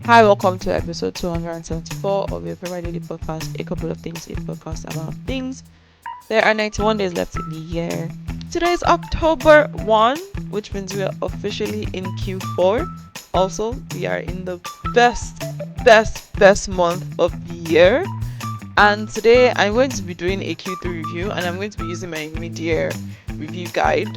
Hi, welcome to episode 274 of your favorite daily podcast, A Couple of Things, a podcast about things. There are 91 days left in the year. Today is October 1, which means we are officially in Q4. Also, we are in the best month of the year. And today I'm going to be doing a Q3 review and I'm going to be using my mid-year review guide.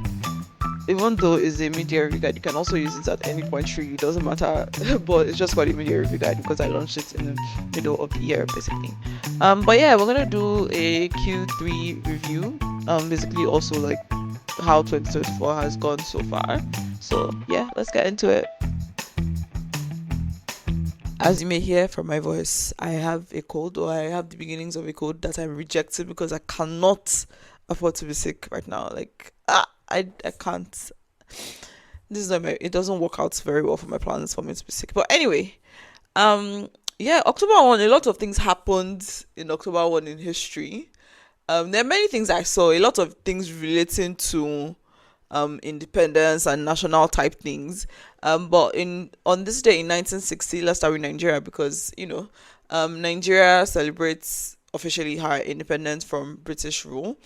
Even though it's a mid-year review guide, you can also use it at any point through. It doesn't matter, but it's just called a mid-year review guide because I launched it in the middle of the year, basically. But yeah, we're gonna do a Q3 review. Basically also like how 2024 has gone so far. So yeah, let's get into it. As you may hear from my voice, I have a cold, or I have the beginnings of a cold that I'm rejecting because I cannot afford to be sick right now. I can't. This is not my. It doesn't work out very well for my plans for me to be sick. But anyway, yeah, October 1. A lot of things happened in October 1 in history. There are many things I saw. A lot of things relating to independence and national type things. But in on this day in 1960, let's start with Nigeria because Nigeria celebrates officially her independence from British rule.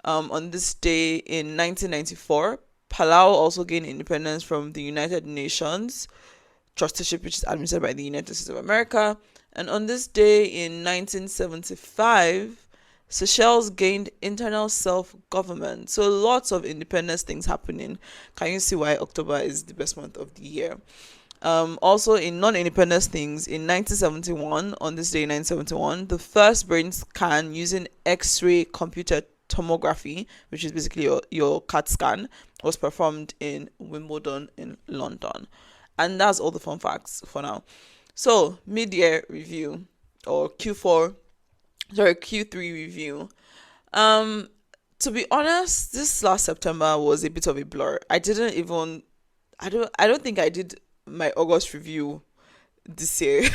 On this day in 1994, Palau also gained independence from the United Nations trusteeship, which is administered by the United States of America. And on this day in 1975, Seychelles gained internal self-government. So lots of independence things happening. Can you see why October is the best month of the year? Also in non-independence things, in 1971, on this day in 1971, the first brain scan using X-ray computer tomography, which is basically your CAT scan, was performed in Wimbledon in London. And that's all the fun facts for now. So, mid-year review or Q3 review. Um, to be honest, this last September was a bit of a blur. I don't think I did my August review this year.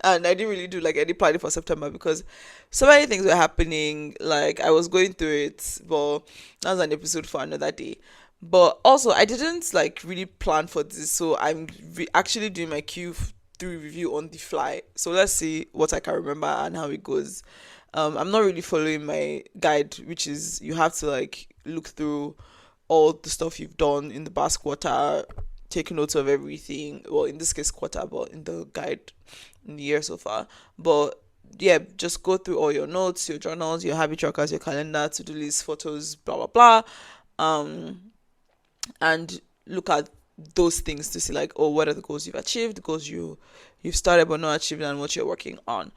And I didn't really do like any planning for September because so many things were happening. Like I was going through it, but that's an episode for another day. But also, I didn't like really plan for this, so I'm actually doing my Q3 review on the fly. So let's see what I can remember and how it goes. I'm not really following my guide, which is you have to like look through all the stuff you've done in the past quarter, take notes of everything. Well, in this case, quarter, but in the guide in the year so far. But yeah, just go through all your notes, your journals, your habit trackers, your calendar, to do list, photos, blah blah blah. And look at those things to see like, oh, what are the goals you've achieved, the goals you've started but not achieved, and what you're working on.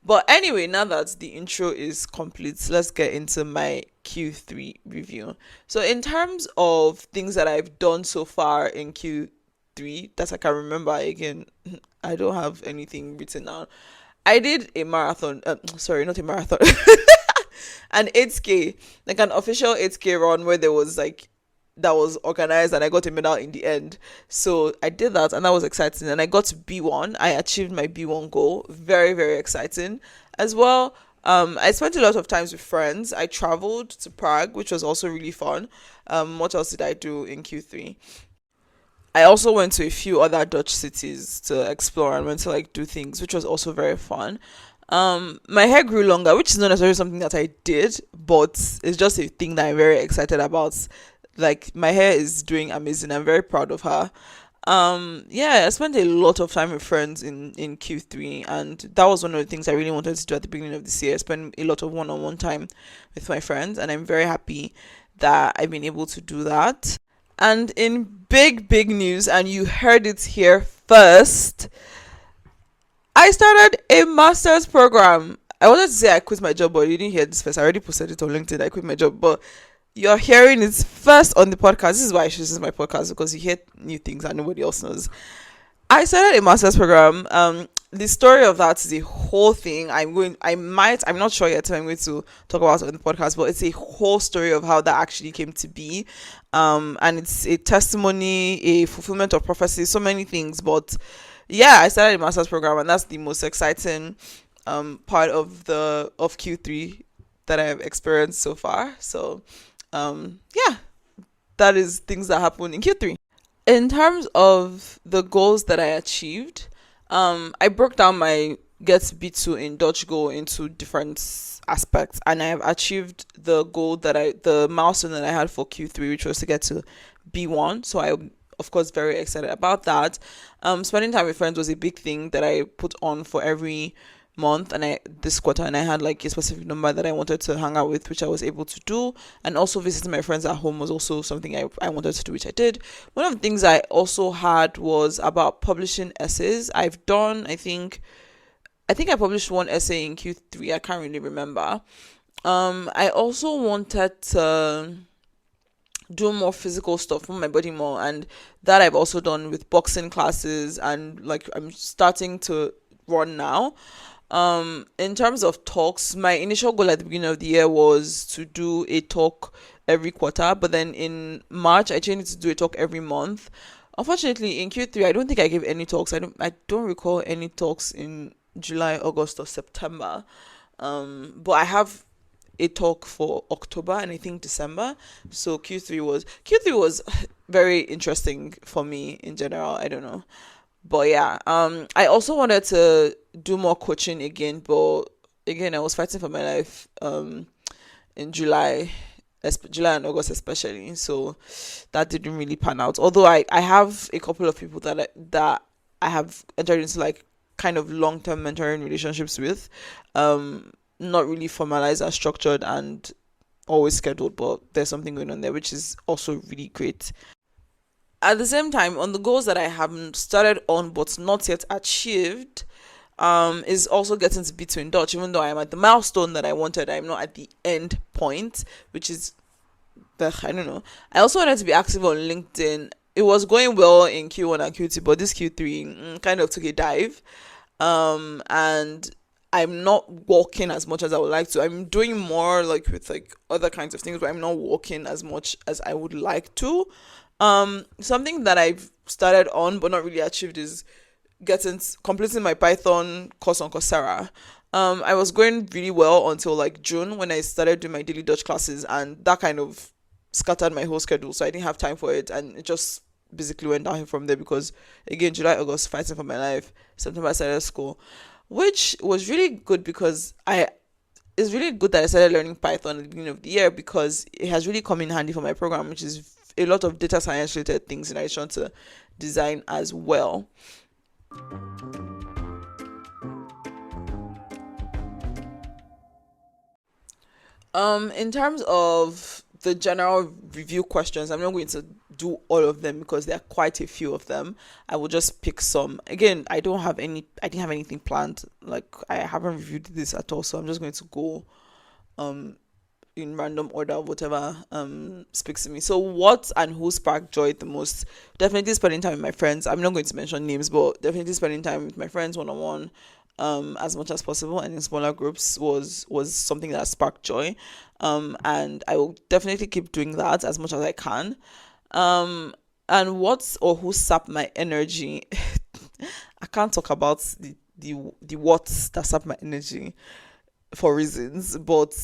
But anyway, now that the intro is complete, let's get into my Q3 review. So in terms of things that I've done so far in Q3 that I can remember, again, I don't have anything written down. I did a marathon, sorry, not a marathon, an 8K, like an official 8K run where there was like that was organized and I got a medal in the end. So I did that and that was exciting. And I got to B1. I achieved my B1 goal. Very, very exciting. As well, I spent a lot of times with friends. I traveled to Prague, which was also really fun. What else did I do in Q3? I also went to a few other Dutch cities to explore and went to like do things, which was also very fun. My hair grew longer, which is not necessarily something that I did, but it's just a thing that I'm very excited about. Like my hair is doing amazing. I'm very proud of her. Yeah, I spent a lot of time with friends in Q3, and that was one of the things I really wanted to do at the beginning of this year. I spent a lot of one-on-one time with my friends, and I'm very happy that I've been able to do that. And in big news, and you heard it here first, I started a master's program. I wanted to say I quit my job, but you didn't hear this first. I already posted it on LinkedIn. I quit my job, but you're hearing it first on the podcast. This is why I should use my podcast, because you hear new things that nobody else knows. I started a master's program. The story of that is a whole thing. I'm not sure yet if I'm going to talk about it on the podcast, but it's a whole story of how that actually came to be. And it's a testimony, a fulfillment of prophecy, so many things. But yeah, I started a master's program, and that's the most exciting part of Q3 that I've experienced so far. So yeah, that is things that happened in Q3. In terms of the goals that I achieved, I broke down my get B2 in Dutch Go into different aspects, and I have achieved the milestone that I had for Q3, which was to get to B1. So I, of course, very excited about that. Spending time with friends was a big thing that I put on for every month, and I this quarter, and I had like a specific number that I wanted to hang out with, which I was able to do. And also visiting my friends at home was also something I wanted to do, which I did. One of the things I also had was about publishing essays. I think I published one essay in Q3. I can't really remember. I also wanted to do more physical stuff, move my body more, and that I've also done with boxing classes, and like I'm starting to run now. In terms of talks, my initial goal at the beginning of the year was to do a talk every quarter, but then in March I changed it to do a talk every month. Unfortunately, in Q3, I don't think I gave any talks. I don't recall any talks in July, August, or September. But I have a talk for October and I think December. So Q3 was very interesting for me in general. I don't know. But yeah, I also wanted to do more coaching again, but again I was fighting for my life in July and August especially. So that didn't really pan out. Although I have a couple of people that I have entered into like kind of long term mentoring relationships with. Not really formalized or structured and always scheduled, but there's something going on there, which is also really great. At the same time, on the goals that I haven't started on but not yet achieved, is also getting to B2 in Dutch. Even though I'm at the milestone that I wanted, I'm not at the end point, which is I don't know. I also wanted to be active on LinkedIn. It was going well in Q1 and Q2, but this Q3 kind of took a dive. And I'm not walking as much as I would like to. I'm doing more like with like other kinds of things, but I'm not walking as much as I would like to. Something that I've started on but not really achieved is completing my Python course on Coursera. I was going really well until like June when I started doing my daily Dutch classes, and that kind of scattered my whole schedule, so I didn't have time for it, and it just basically went down from there because again, July, August, fighting for my life. September I started school, which was really good because I it's really good that I started learning Python at the beginning of the year because it has really come in handy for my program, which is a lot of data science related things in addition to design as well. In terms of the general review questions, I'm not going to do all of them because there are quite a few of them. I will just pick some. Again, I didn't have anything planned. Like I haven't reviewed this at all, so I'm just going to go um in random order of whatever speaks to me. So what and who sparked joy the most? Definitely spending time with my friends. I'm not going to mention names, but definitely spending time with my friends one on one as much as possible and in smaller groups was something that sparked joy. And I will definitely keep doing that as much as I can. And what or who sapped my energy? I can't talk about the what that sapped my energy for reasons, but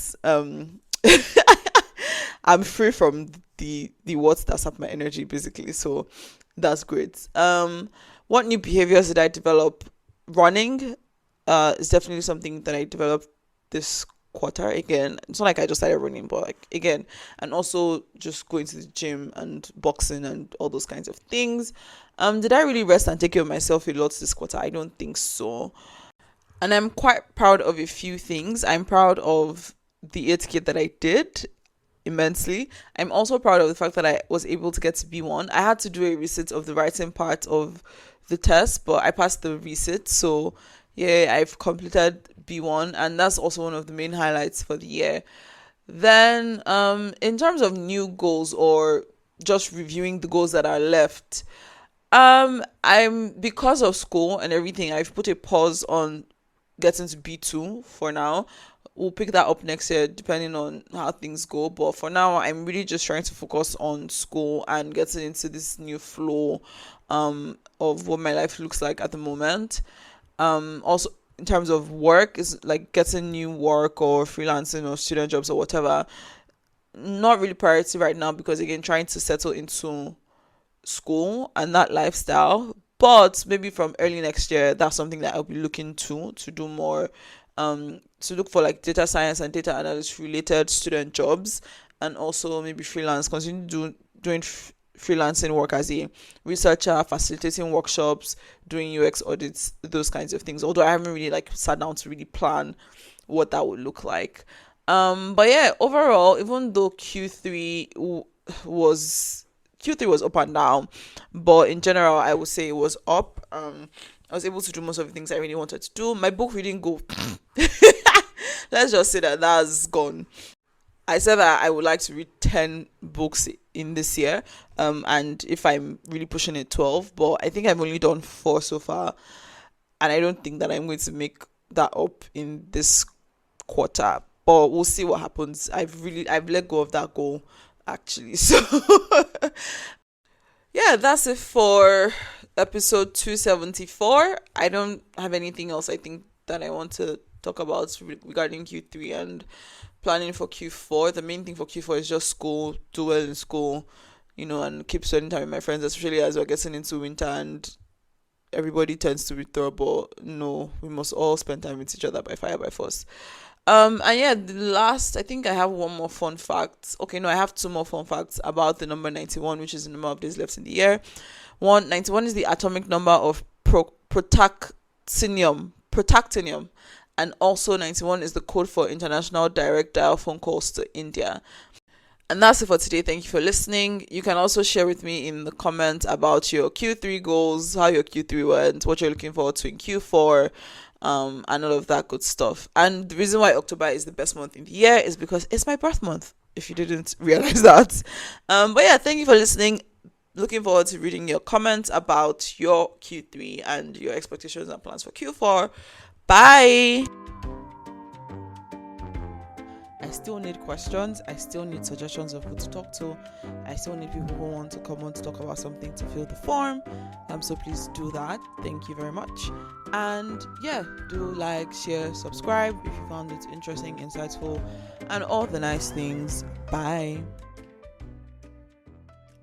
I'm free from the words that sap my energy basically. So that's great. What new behaviors did I develop? Running is definitely something that I developed this quarter. Again, it's not like I just started running, but like again, and also just going to the gym and boxing and all those kinds of things. Did I really rest and take care of myself a lot this quarter? I don't think so. And I'm quite proud of a few things. I'm proud of the etiquette that I did immensely. I'm also proud of the fact that I was able to get to B1. I had to do a resit of the writing part of the test, but I passed the resit. So, yeah, I've completed B1, and that's also one of the main highlights for the year. Then, in terms of new goals or just reviewing the goals that are left, I'm because of school and everything, I've put a pause on getting to B2 for now. We'll pick that up next year depending on how things go. But for now, I'm really just trying to focus on school and getting into this new flow of what my life looks like at the moment. Also, in terms of work, is like getting new work or freelancing or student jobs or whatever. Not really priority right now because, again, trying to settle into school and that lifestyle. But maybe from early next year, that's something that I'll be looking to do more, to look for like data science and data analyst related student jobs, and also maybe freelance, continue doing freelancing work as a researcher, facilitating workshops, doing UX audits, those kinds of things. Although I haven't really like sat down to really plan what that would look like. But yeah, overall, even though was Q3 was up and down, but in general, I would say it was up. I was able to do most of the things I really wanted to do. My book reading go. Let's just say that that's gone. I said that I would like to read 10 books in this year, and if I'm really pushing it, 12. But I think I've only done 4 so far, and I don't think that I'm going to make that up in this quarter. But we'll see what happens. I've let go of that goal actually. So yeah, that's it for episode 274. I don't have anything else I think that I want to talk about regarding Q3 and planning for Q4. The main thing for Q4 is just school, do well in school, and keep spending time with my friends, especially as we're getting into winter and everybody tends to withdraw. But no, we must all spend time with each other by fire by force. And yeah, the last, I think I have one more fun fact. Okay, no, I have 2 more fun facts about the number 91, which is the number of days left in the year. 91 is the atomic number of protactinium, and also 91 is the code for international direct dial phone calls to India. And that's it for today. Thank you for listening. You can also share with me in the comments about your Q3 goals, how your Q3 went, what you're looking forward to in Q4, and all of that good stuff. And the reason why October is the best month in the year is because it's my birth month, if you didn't realize that. But yeah, thank you for listening. Looking forward to reading your comments about your Q3 and your expectations and plans for Q4. Bye. I still need questions. I still need suggestions of who to talk to. I still need people who want to come on to talk about something to fill the form. So please do that. Thank you very much. And yeah, do like, share, subscribe if you found it interesting, insightful, and all the nice things. Bye.